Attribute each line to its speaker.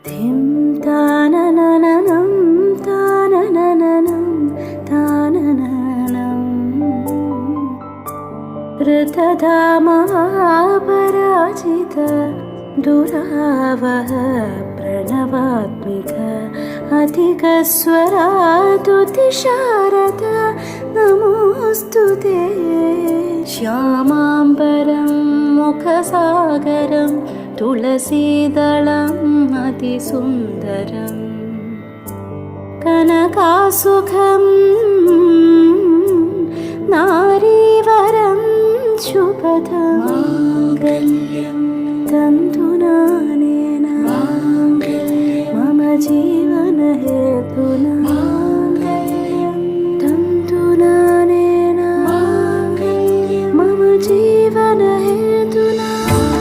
Speaker 1: धिं ताननननं ताननननं तानननं ऋतधामपराजित दुरावह प्रणवात्मिक अधिकस्वरातुतिशारद नमोऽस्तु ते श्यामाम्बरं मुखसागरं तुलसीदलम् अतिसुन्दरं कनकासुखं नारीवरं शुभदं माङ्गल्यं